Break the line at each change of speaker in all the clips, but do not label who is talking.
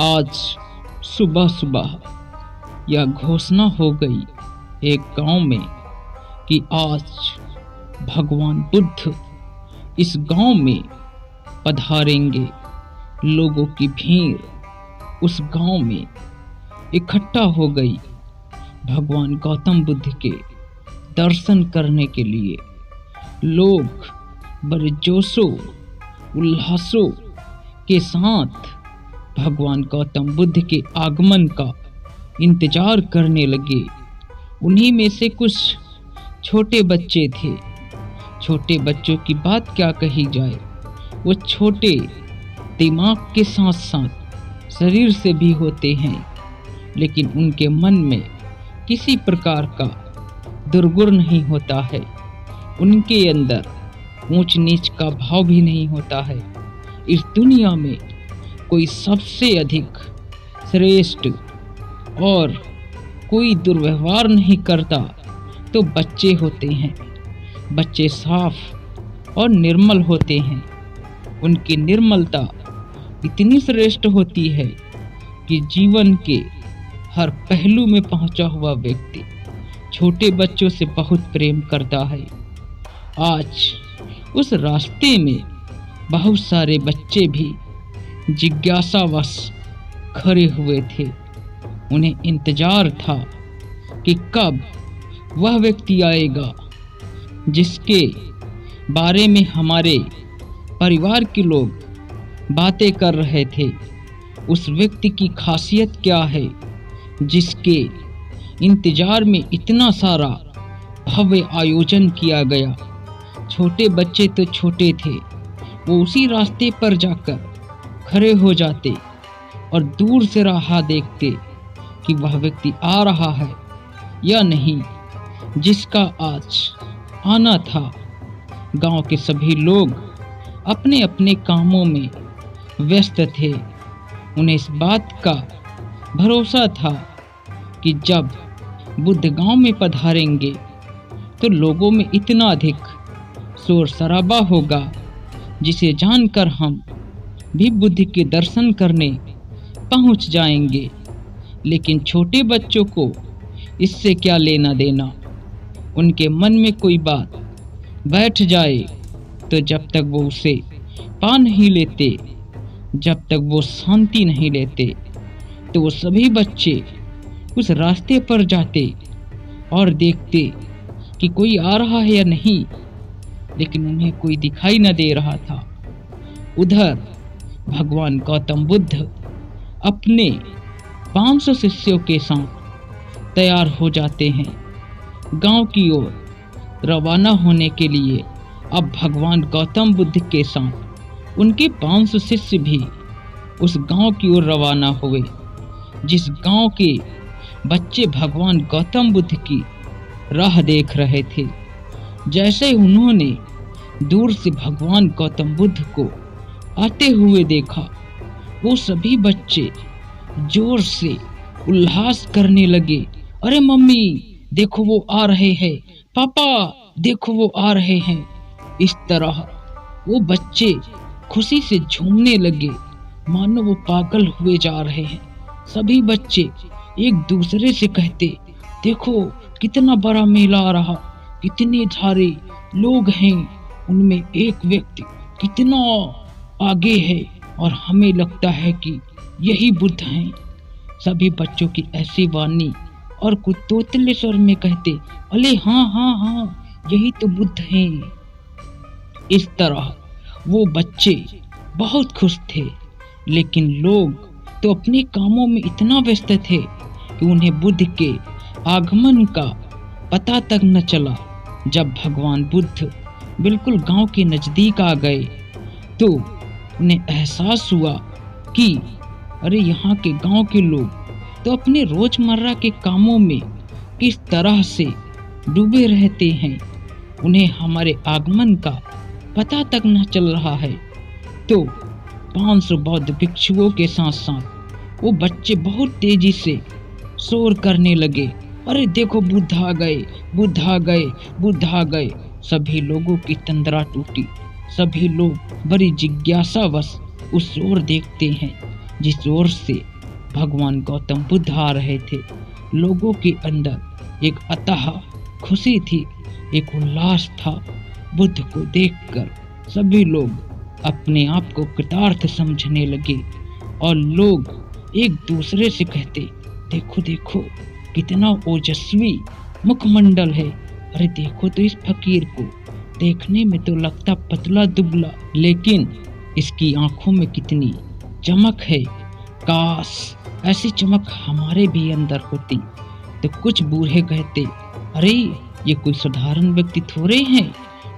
आज सुबह सुबह यह घोषणा हो गई एक गांव में कि आज भगवान बुद्ध इस गांव में पधारेंगे। लोगों की भीड़ उस गांव में इकट्ठा हो गई भगवान गौतम बुद्ध के दर्शन करने के लिए। लोग बड़े जोशों उल्लासों के साथ भगवान गौतम बुद्ध के आगमन का इंतजार करने लगे। उन्हीं में से कुछ छोटे बच्चे थे। छोटे बच्चों की बात क्या कही जाए, वो छोटे दिमाग के साथ साथ शरीर से भी होते हैं, लेकिन उनके मन में किसी प्रकार का दुर्गुण नहीं होता है। उनके अंदर ऊंच नीच का भाव भी नहीं होता है। इस दुनिया में कोई सबसे अधिक श्रेष्ठ और कोई दुर्व्यवहार नहीं करता तो बच्चे होते हैं। बच्चे साफ और निर्मल होते हैं। उनकी निर्मलता इतनी श्रेष्ठ होती है कि जीवन के हर पहलू में पहुंचा हुआ व्यक्ति छोटे बच्चों से बहुत प्रेम करता है। आज उस रास्ते में बहुत सारे बच्चे भी जिज्ञासावश खड़े हुए थे। उन्हें इंतजार था कि कब वह व्यक्ति आएगा जिसके बारे में हमारे परिवार के लोग बातें कर रहे थे। उस व्यक्ति की खासियत क्या है जिसके इंतजार में इतना सारा भव्य आयोजन किया गया। छोटे बच्चे तो छोटे थे, वो उसी रास्ते पर जाकर खड़े हो जाते और दूर से राह देखते कि वह व्यक्ति आ रहा है या नहीं जिसका आज आना था। गांव के सभी लोग अपने अपने कामों में व्यस्त थे। उन्हें इस बात का भरोसा था कि जब बुद्ध गांव में पधारेंगे तो लोगों में इतना अधिक शोर शराबा होगा जिसे जानकर हम भी बुद्ध के दर्शन करने पहुंच जाएंगे। लेकिन छोटे बच्चों को इससे क्या लेना देना। उनके मन में कोई बात बैठ जाए तो जब तक वो उसे पा नहीं लेते, जब तक वो शांति नहीं लेते, तो वो सभी बच्चे उस रास्ते पर जाते और देखते कि कोई आ रहा है या नहीं, लेकिन उन्हें कोई दिखाई न दे रहा था। उधर भगवान गौतम बुद्ध अपने 500 शिष्यों के साथ तैयार हो जाते हैं गांव की ओर रवाना होने के लिए। अब भगवान गौतम बुद्ध के साथ उनके 500 शिष्य भी उस गांव की ओर रवाना हुए जिस गांव के बच्चे भगवान गौतम बुद्ध की राह देख रहे थे। जैसे उन्होंने दूर से भगवान गौतम बुद्ध को आते हुए देखा, वो सभी बच्चे जोर से उल्लास करने लगे। अरे मम्मी देखो वो आ रहे हैं, पापा देखो वो आ रहे हैं। इस तरह वो बच्चे खुशी से झूमने लगे मानो वो पागल हुए जा रहे हैं। सभी बच्चे एक दूसरे से कहते, देखो कितना बड़ा मेला आ रहा, कितने सारे लोग हैं, उनमें एक व्यक्ति कितना आगे है और हमें लगता है कि यही बुद्ध हैं। सभी बच्चों की ऐसी वाणी और कुछ तोतले स्वर में कहते, अरे हाँ हाँ हाँ यही तो बुद्ध हैं। इस तरह वो बच्चे बहुत खुश थे, लेकिन लोग तो अपने कामों में इतना व्यस्त थे कि उन्हें बुद्ध के आगमन का पता तक न चला। जब भगवान बुद्ध बिल्कुल गांव के नजदीक आ गए तो उन्हें एहसास हुआ कि अरे यहाँ के गांव के लोग तो अपने रोजमर्रा के कामों में किस तरह से डूबे रहते हैं, उन्हें हमारे आगमन का पता तक न चल रहा है। तो 500 बौद्ध भिक्षुओं के साथ साथ वो बच्चे बहुत तेजी से शोर करने लगे, अरे देखो बुद्ध आ गए, बुद्ध आ गए, बुद्ध आ गए। सभी लोगों की तंद्रा टूटी। सभी लोग बड़ी जिज्ञासावश उस ओर देखते हैं। जिस ओर से भगवान गौतम बुद्ध आ रहे थे, लोगों के अंदर एक अथाह खुशी थी, एक उल्लास था। बुद्ध को देखकर सभी लोग अपने आप को कृतार्थ समझने लगे और लोग एक दूसरे से कहते, देखो देखो कितना ओजस्वी मुखमंडल है, अरे देखो तो इस फकीर को, देखने में तो लगता पतला दुबला, लेकिन इसकी आंखों में कितनी चमक है। काश ऐसी चमक हमारे भी अंदर होती। तो कुछ बूढ़े कहते, अरे ये कोई साधारण व्यक्ति थोड़े हैं,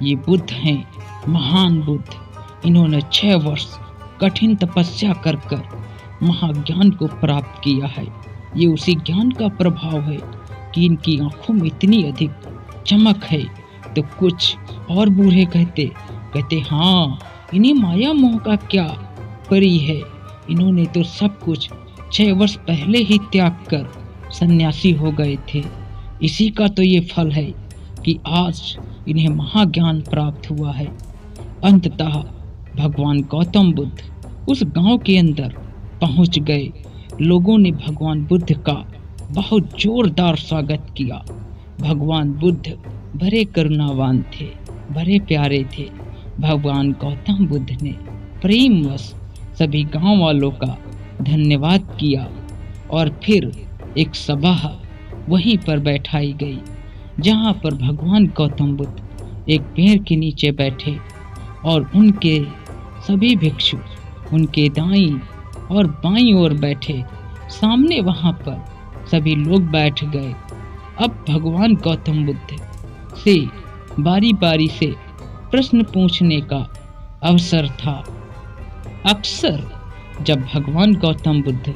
ये बुद्ध हैं, महान बुद्ध। इन्होंने 6 वर्ष कठिन तपस्या कर कर महाज्ञान को प्राप्त किया है। ये उसी ज्ञान का प्रभाव है कि इनकी आंखों में इतनी अधिक चमक है। तो कुछ और बूढ़े कहते हाँ, इन्हें माया मोह का क्या परी है, इन्होंने तो सब कुछ 6 वर्ष पहले ही त्याग कर सन्यासी हो गए थे। इसी का तो ये फल है कि आज इन्हें महाज्ञान प्राप्त हुआ है। अंततः भगवान गौतम बुद्ध उस गांव के अंदर पहुंच गए। लोगों ने भगवान बुद्ध का बहुत जोरदार स्वागत किया। भगवान बुद्ध बड़े करुणावान थे, बड़े प्यारे थे। भगवान गौतम बुद्ध ने प्रेमवश सभी गांव वालों का धन्यवाद किया और फिर एक सभा वहीं पर बैठाई गई, जहां पर भगवान गौतम बुद्ध एक पेड़ के नीचे बैठे और उनके सभी भिक्षु उनके दाईं और बाईं ओर बैठे। सामने वहां पर सभी लोग बैठ गए। अब भगवान गौतम बुद्ध से बारी बारी से प्रश्न पूछने का अवसर था। अक्सर जब भगवान गौतम बुद्ध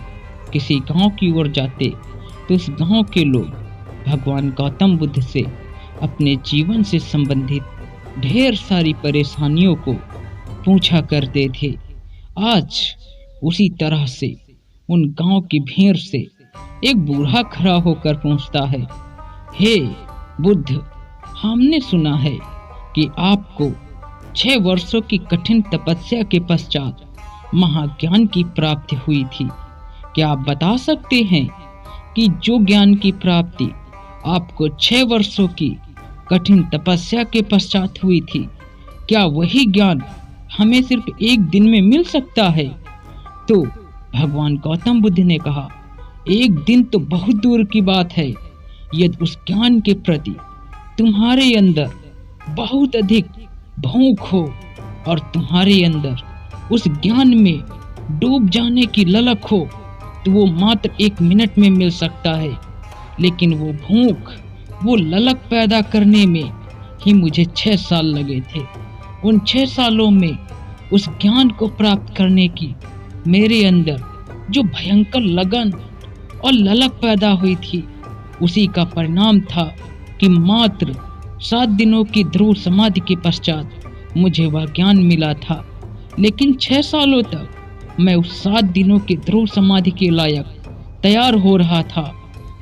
किसी गांव की ओर जाते तो उस गांव के लोग भगवान गौतम बुद्ध से अपने जीवन से संबंधित ढेर सारी परेशानियों को पूछा करते थे। आज उसी तरह से उन गांव की भीड़ से एक बूढ़ा खड़ा होकर पूछता है, हे बुद्ध, हमने सुना है कि आपको 6 वर्षों की कठिन तपस्या के पश्चात महाज्ञान की प्राप्ति हुई थी। क्या आप बता सकते हैं कि जो ज्ञान की प्राप्ति आपको 6 वर्षों की कठिन तपस्या के पश्चात हुई थी, क्या वही ज्ञान हमें सिर्फ एक दिन में मिल सकता है? तो भगवान गौतम बुद्ध ने कहा, एक दिन तो बहुत दूर की बात है। यदि उस ज्ञान के प्रति तुम्हारे अंदर बहुत अधिक भूख हो और तुम्हारे अंदर उस ज्ञान में डूब जाने की ललक हो, तो वो मात्र 1 मिनट में मिल सकता है। लेकिन वो भूख, वो ललक पैदा करने में ही मुझे 6 साल लगे थे। उन 6 सालों में उस ज्ञान को प्राप्त करने की मेरे अंदर जो भयंकर लगन और ललक पैदा हुई थी, उसी का परिणाम था कि मात्र 7 दिनों की ध्रुव समाधि के पश्चात मुझे वह ज्ञान मिला था। लेकिन 6 सालों तक मैं उस 7 दिनों की ध्रुव समाधि के लायक तैयार हो रहा था।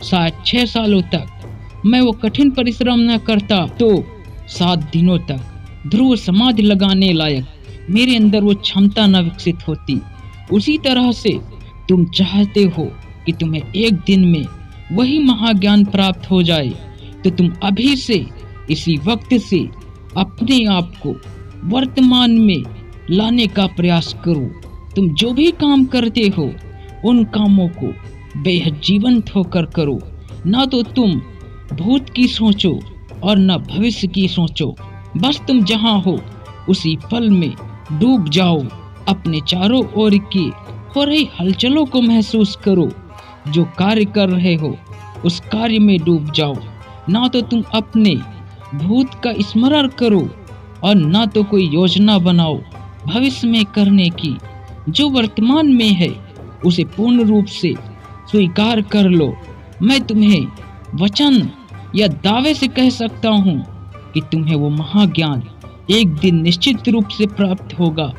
शायद 6 सालों तक मैं वो कठिन परिश्रम न करता तो 7 दिनों तक ध्रुव समाधि लगाने लायक मेरे अंदर वो क्षमता न विकसित होती। उसी तरह से तुम चाहते हो कि तुम्हें एक दिन में वही महाज्ञान प्राप्त हो जाए, तो तुम अभी से इसी वक्त से अपने आप को वर्तमान में लाने का प्रयास करो। तुम जो भी काम करते हो उन कामों को बेहद जीवंत होकर करो। ना तो तुम भूत की सोचो और न भविष्य की सोचो। बस तुम जहाँ हो उसी पल में डूब जाओ। अपने चारों ओर की हो रही हलचलों को महसूस करो। जो कार्य कर रहे हो उस कार्य में डूब जाओ। ना तो तुम अपने भूत का स्मरण करो और ना तो कोई योजना बनाओ भविष्य में करने की। जो वर्तमान में है उसे पूर्ण रूप से स्वीकार कर लो। मैं तुम्हें वचन या दावे से कह सकता हूँ कि तुम्हें वो महाज्ञान एक दिन निश्चित रूप से प्राप्त होगा।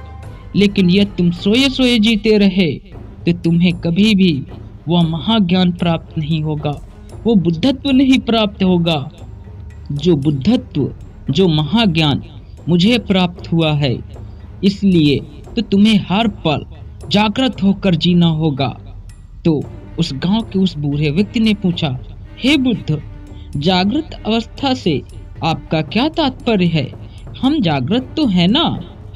लेकिन यदि तुम सोए सोए जीते रहे तो तुम्हें कभी भी वह महाज्ञान प्राप्त नहीं होगा, वो बुद्धत्व नहीं प्राप्त होगा। जो बुद्धत्व, जो महाज्ञान मुझे प्राप्त हुआ है, इसलिए तो तुम्हें हर पल जागृत होकर जीना होगा। तो उस गांव के उस बूढ़े व्यक्ति ने पूछा, हे बुद्ध, जागृत अवस्था से आपका क्या तात्पर्य है? हम जागृत तो है ना,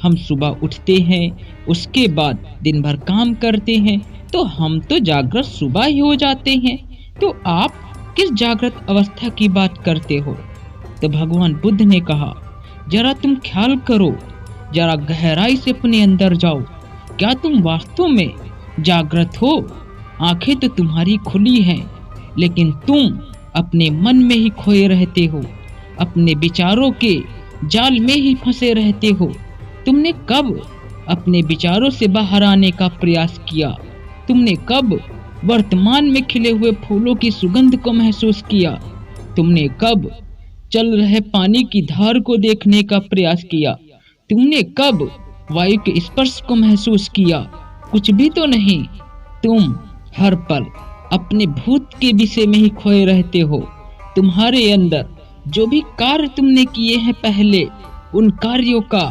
हम सुबह उठते हैं, उसके बाद दिन भर काम करते हैं, तो हम तो जागृत सुबह ही हो जाते हैं। तो आप किस जागृत अवस्था की बात करते हो? तो भगवान बुद्ध ने कहा, जरा तुम ख्याल करो, जरा गहराई से अपने अंदर जाओ। क्या तुम वास्तव में जागृत हो? आंखें तो तुम्हारी खुली हैं, लेकिन तुम अपने मन में ही खोए रहते हो, अपने विचारों के जाल में ही फंसे रहते हो। तुमने कब अपने विचारों से बाहर आने का प्रयास किया? तुमने कब वर्तमान में खिले हुए फूलों की सुगंध को महसूस किया? तुमने कब चल रहे पानी की धार को देखने का प्रयास किया? तुमने कब वायु के स्पर्श को महसूस किया? कुछ भी तो नहीं। तुम हर पल अपने भूत के विषय में ही खोए रहते हो। तुम्हारे अंदर जो भी कार्य तुमने किए हैं पहले, उन कार्यों का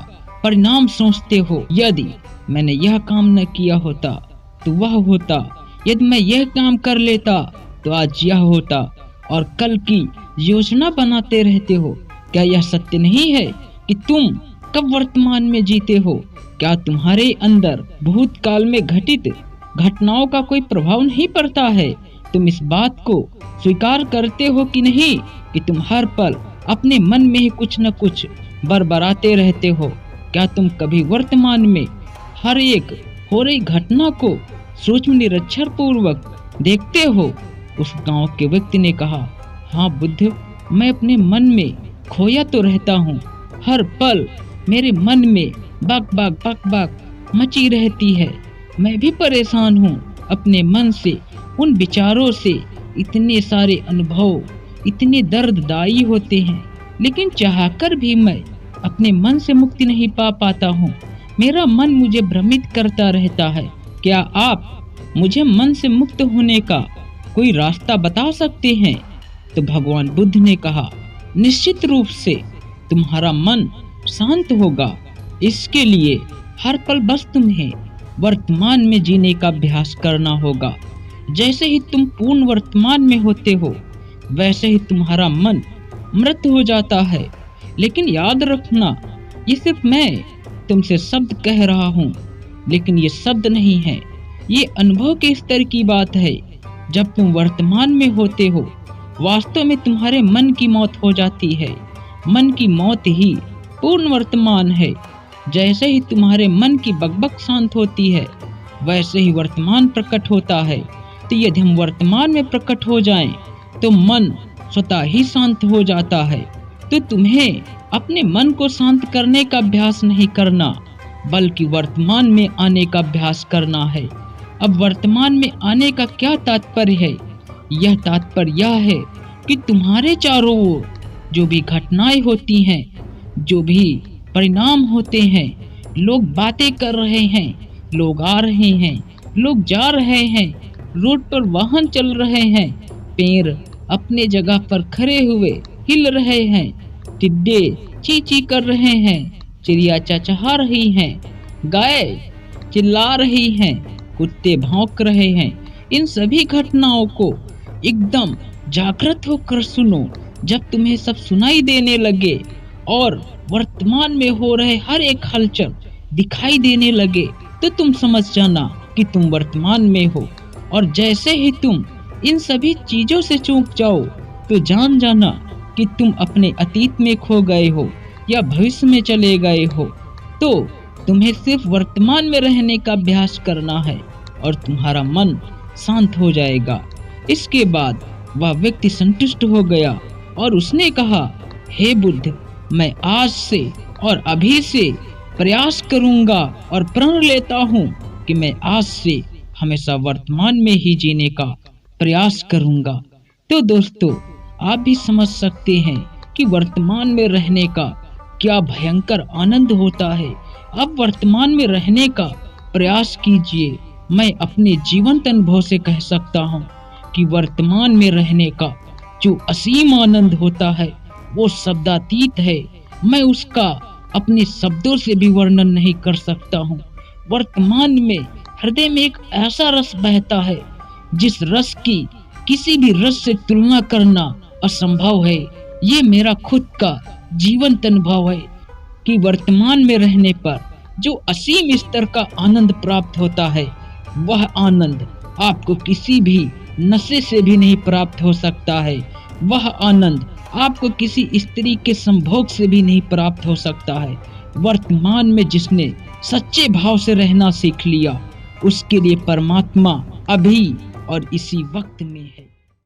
परिणाम सोचते हो। यदि मैंने यह काम न किया होता तो वह होता, यदि मैं यह काम कर लेता तो आज यह होता, और कल की योजना बनाते रहते हो। क्या यह सत्य नहीं है कि तुम कब वर्तमान में जीते हो? क्या तुम्हारे अंदर भूतकाल में घटित घटनाओं का कोई प्रभाव नहीं पड़ता है? तुम इस बात को स्वीकार करते हो कि नहीं कि तुम हर पल अपने मन में ही कुछ न कुछ बरबराते रहते हो? क्या तुम कभी वर्तमान में हर एक हो रही घटना को सूक्ष्म निरीक्षण पूर्वक देखते हो? उस गांव के व्यक्ति ने कहा, हाँ बुद्ध, मैं अपने मन में खोया तो रहता हूँ। हर पल मेरे मन में बक बक बक बक मची रहती है। मैं भी परेशान हूँ अपने मन से, उन विचारों से। इतने सारे अनुभव इतने दर्ददायी होते हैं, लेकिन चाहकर भी मैं अपने मन से मुक्ति नहीं पा पाता हूँ। मेरा मन मुझे भ्रमित करता रहता है। क्या आप मुझे मन से मुक्त होने का कोई रास्ता बता सकते हैं? तो भगवान बुद्ध ने कहा, निश्चित रूप से तुम्हारा मन शांत होगा। इसके लिए हर पल बस तुम्हें वर्तमान में जीने का अभ्यास करना होगा। जैसे ही तुम पूर्ण वर्तमान में होते हो, वैसे ही तुम्हारा मन मृत हो जाता है। लेकिन याद रखना, ये सिर्फ मैं तुमसे शब्द कह रहा हूँ, लेकिन ये शब्द नहीं है, ये अनुभव के स्तर की बात है। जब तुम वर्तमान में होते हो, वास्तव में तुम्हारे मन की मौत हो जाती है। मन की मौत ही पूर्ण वर्तमान है। जैसे ही तुम्हारे मन की बकबक शांत होती है, वैसे ही वर्तमान प्रकट होता है। तो यदि हम वर्तमान में प्रकट हो जाएं, तो मन स्वतः ही शांत हो जाता है। तो तुम्हें अपने मन को शांत करने का अभ्यास नहीं करना, बल्कि वर्तमान में आने का अभ्यास करना है। अब वर्तमान में आने का क्या तात्पर्य है? यह तात्पर्य यह है कि तुम्हारे चारों ओर जो भी घटनाएं होती हैं, जो भी परिणाम होते हैं, लोग बातें कर रहे हैं, लोग आ रहे हैं, लोग जा रहे हैं, रोड पर वाहन चल रहे हैं, पेड़ अपने जगह पर खड़े हुए हिल रहे हैं, टिड्डे ची ची कर रहे हैं, चिड़िया चहचहा रही हैं, गाय चिल्ला रही हैं, कुत्ते भौंक रहे हैं। इन सभी घटनाओं को एकदम जागृत होकर सुनो। जब तुम्हें सब सुनाई देने लगे और वर्तमान में हो रहे हर एक हलचल दिखाई देने लगे, तो तुम समझ जाना कि तुम वर्तमान में हो। और जैसे ही तुम इन सभी चीजों से चूक जाओ, तो जान जाना कि तुम अपने अतीत में खो गए हो या भविष्य में चले गए हो। तो तुम्हें सिर्फ वर्तमान में रहने का अभ्यास करना है और तुम्हारा मन शांत हो जाएगा। इसके बाद वह व्यक्ति संतुष्ट हो गया और उसने कहा, हे बुद्ध, मैं आज से और अभी से प्रयास करूंगा और प्रण लेता हूँ कि मैं आज से हमेशा वर्तमान में ही जीने का प्रयास करूंगा। तो दोस्तों, आप भी समझ सकते हैं कि वर्तमान में रहने का क्या भयंकर आनंद होता है। अब वर्तमान में रहने का प्रयास कीजिए। मैं अपने जीवंत अनुभव से कह सकता हूँ कि वर्तमान में रहने का जो असीम आनंद होता है, वो शब्दातीत है। मैं उसका अपने शब्दों से भी वर्णन नहीं कर सकता हूँ। वर्तमान में हृदय में एक ऐसा रस बहता है जिस रस की किसी भी रस से तुलना करना असंभव है। ये मेरा खुद का जीवंत अनुभव है कि वर्तमान में रहने पर जो असीम स्तर का आनंद प्राप्त होता है, वह आनंद आपको किसी भी नशे से भी नहीं प्राप्त हो सकता है। वह आनंद आपको किसी स्त्री के संभोग से भी नहीं प्राप्त हो सकता है। वर्तमान में जिसने सच्चे भाव से रहना सीख लिया, उसके लिए परमात्मा अभी और इसी वक्त में है।